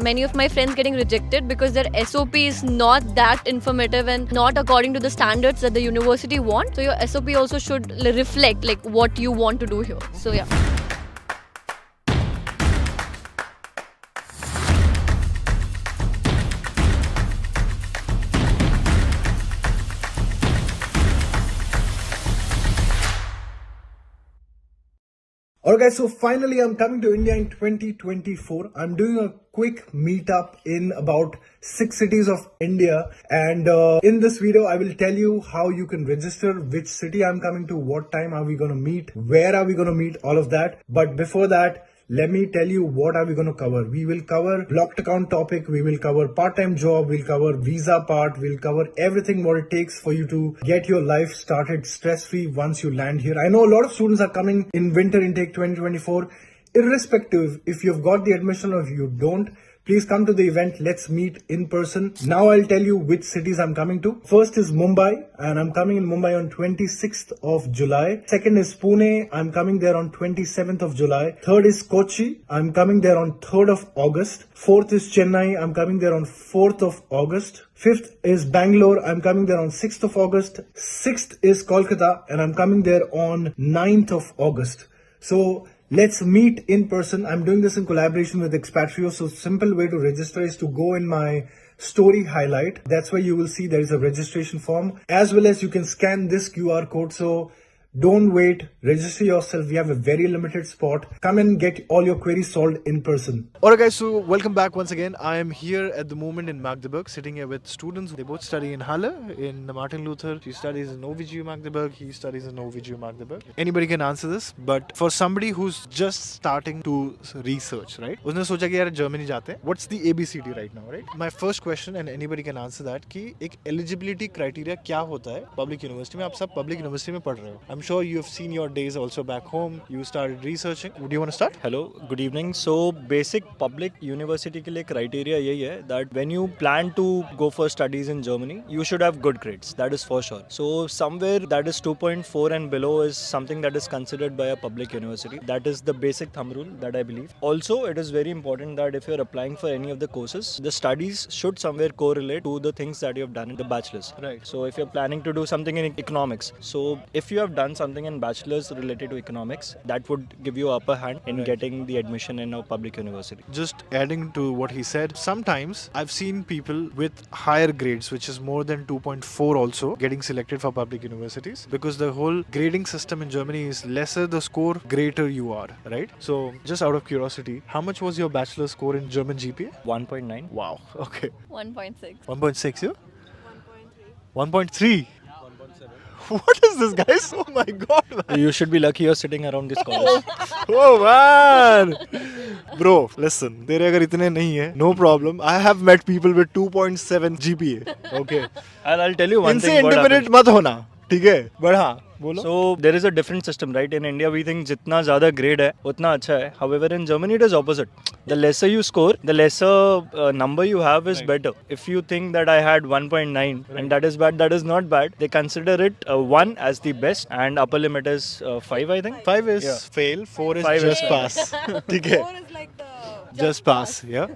Many of my friends getting rejected because their SOP is not that informative and not according to the standards that the university want. So your SOP also should reflect like what you want to do here. So yeah. Alright guys, so finally I'm coming to India in 2024. I'm doing a quick meetup in about 6 cities of India, and in this video I will tell you how you can register, which city I'm coming to, what time are we gonna meet, where are we gonna meet, all of that. But before that, let me tell you what are we going to cover. We will cover blocked account topic, we will cover part-time job, we'll cover visa part, we'll cover everything what it takes for you to get your life started stress-free once you land here. I know a lot of students are coming in winter intake 2024. Irrespective if you've got the admission or if you don't, please come to the event. Let's meet in person. Now I'll tell you which cities I'm coming to. First is Mumbai, and I'm coming in Mumbai on 26th of July. Second is Pune. I'm coming there on 27th of July. Third is Kochi. I'm coming there on 3rd of August. Fourth is Chennai. I'm coming there on 4th of August. Fifth is Bangalore. I'm coming there on 6th of August. Sixth is Kolkata, and I'm coming there on 9th of August. So let's meet in person. I'm doing this in collaboration with Expatrio. So simple way to register is to go in my story highlight. That's where you will see there is a registration form, as well as you can scan this QR code. So don't wait, register yourself. We have a very limited spot. Come and get all your queries solved in person. Alright guys, so welcome back once again. I am here at the moment in Magdeburg, sitting here with students. They both study in Halle, in Martin Luther. She studies in OVGU Magdeburg, he studies in OVGU Magdeburg. Anybody can answer this, but for somebody who's just starting to research, right? उसने सोचा कि यार Germany जाते हैं. What's the ABCD right now, right? My first question, and anybody can answer that, कि एक eligibility criteria क्या होता है public university में? आप सब public university में पढ़ रहे हो. I'm sure you have seen your days also back home. You started researching. Would you want to start? Hello, good evening. So basic public university के लिए criteria यही है that when you plan to go for studies in Germany, you should have good grades. That is for sure. So somewhere that is 2.4 and below is something that is considered by a public university. That is the basic thumb rule that I believe. Also, it is very important that if you are applying for any of the courses, the studies should somewhere correlate to the things that you have done in the bachelor's. Right. So if you're planning to do something in economics, so if you have done something in bachelor's related to economics, that would give you upper hand in getting the admission in a public university. Just adding to what he said, sometimes I've seen people with higher grades, which is more than 2.4 also, getting selected for public universities, because the whole grading system in Germany is lesser the score, greater you are, right? So just out of curiosity, how much was your bachelor score in German GPA? 1.9. Wow, okay. 1.6. 1.6, you? 1.3. What is this, guys? Oh my god, man. You should be lucky you're sitting around this college. Oh man. Bro, listen. तेरे अगर इतने नहीं है, no problem. I have met people with 2.7 GPA. Okay. I'll tell you one इनसे thing. independent मत होना, ठीक है? But हाँ, बोलो. So there is a different system, right? In India, we think जितना ज़्यादा grade है, उतना अच्छा है. However, in Germany, it is opposite. The lesser you score, the lesser number you have is better. If you think that I had 1.9 and that is bad, that is not bad. They consider it 1 as the best, and upper limit is 5, I think. 5 is fail, 4 is 5 is just fail. pass. ठीक है? 4 is like the Just pass, yeah.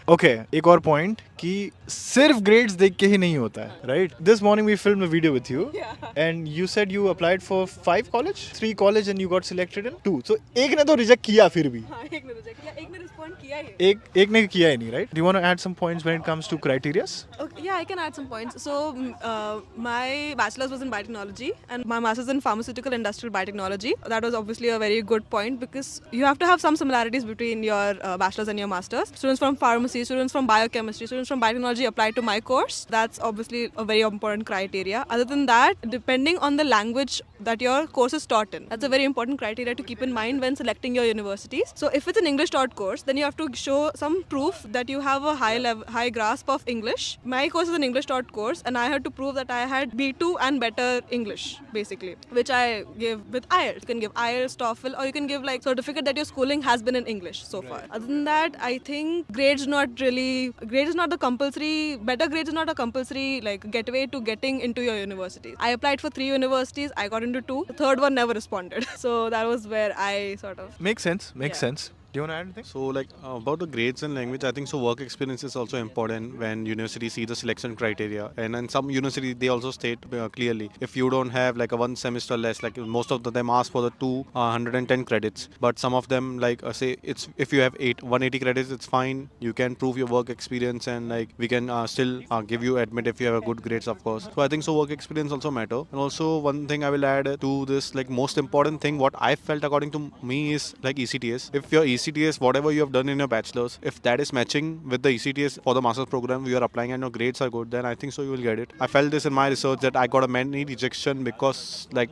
Okay, एक और point कि सिर्फ grades देख के ही नहीं होता है, right? This morning we filmed a video with you, and you said you applied for 5 college, 3 college, and you got selected in 2. So एक ने तो reject किया फिर भी. हाँ, एक ने reject किया, एक ने respond किया ही. एक ने किया ही नहीं, right? Do you want to add some points when it comes to criterias? Okay, yeah, I can add some points. So, my bachelor's was in biotechnology and my master's in pharmaceutical industrial biotechnology. That was obviously a very good point because you have to have some similarities between your bachelor's and your master's. Students from pharmacy, students from biochemistry, students from biotechnology apply to my course. That's obviously a very important criteria. Other than that, depending on the language that your course is taught in, that's a very important criteria to keep in mind when selecting your universities. So, if it's an English taught course, then you have to show some proof that you have a high grasp of English. My course is an English taught course, and I had to prove that I had B2 and better English, basically, which I gave with IELTS. You can give IELTS, TOEFL, or you can give like certificate that your schooling has been in English so far. Other than that, I think grades is not the compulsory, better grades is not a compulsory like gateway to getting into your universities. I applied for 3 universities, I got into 2. The third one never responded. So that was where I sort of... Makes sense. Do you want to add anything? So, like about the grades and language, I think so. Work experience is also important when universities see the selection criteria, and in some university they also state clearly if you don't have like a one semester less, like most of them ask for the 210 credits, but some of them like say it's if you have 180 credits, it's fine. You can prove your work experience, and like we can still give you admit if you have a good grades, of course. So I think so. Work experience also matter, and also one thing I will add to this, like most important thing, what I felt according to me is like ECTS. If your ECTS, whatever you have done in your bachelor's, if that is matching with the ECTS for the master's program you are applying and your grades are good, then I think so you will get it. I felt this in my research that I got a many rejection because like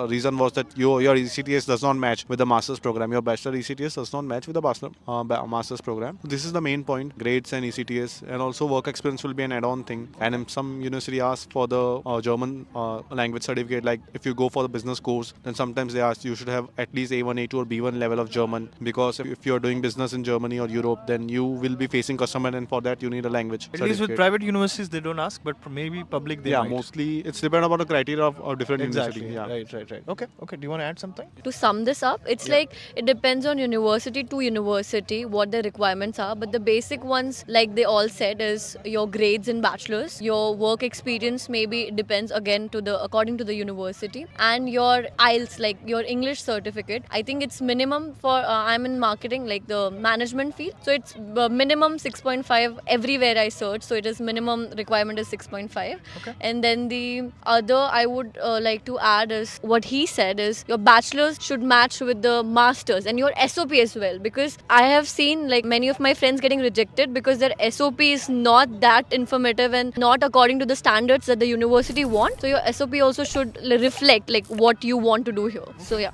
reason was that your ECTS does not match with the master's program. Your bachelor ECTS does not match with the master's program. This is the main point: grades and ECTS, and also work experience will be an add-on thing. And if some university asks for the German language certificate, like if you go for the business course, then sometimes they ask you should have at least A1, A2 or B1 level of German, because if you're doing business in Germany or Europe, then you will be facing customer, and for that you need a language At least with private universities they don't ask, but maybe public they yeah, might. mostly it's depend about the criteria of different Exactly. university. Yeah. Right. Okay. Do you want to add something? To sum this up, it's like it depends on university to university what the requirements are, but the basic ones, like they all said, is your grades in bachelor's, your work experience maybe it depends again to the according to the university, and your IELTS, like your English certificate. I think it's minimum for I'm in marketing, like the management field, so it's minimum 6.5 everywhere I search. So it is minimum requirement is 6.5. Okay. And then the other I would like to add is what he said is your bachelor's should match with the master's and your SOP as well, because I have seen like many of my friends getting rejected because their SOP is not that informative and not according to the standards that the university want. So your SOP also should reflect like what you want to do here. So yeah.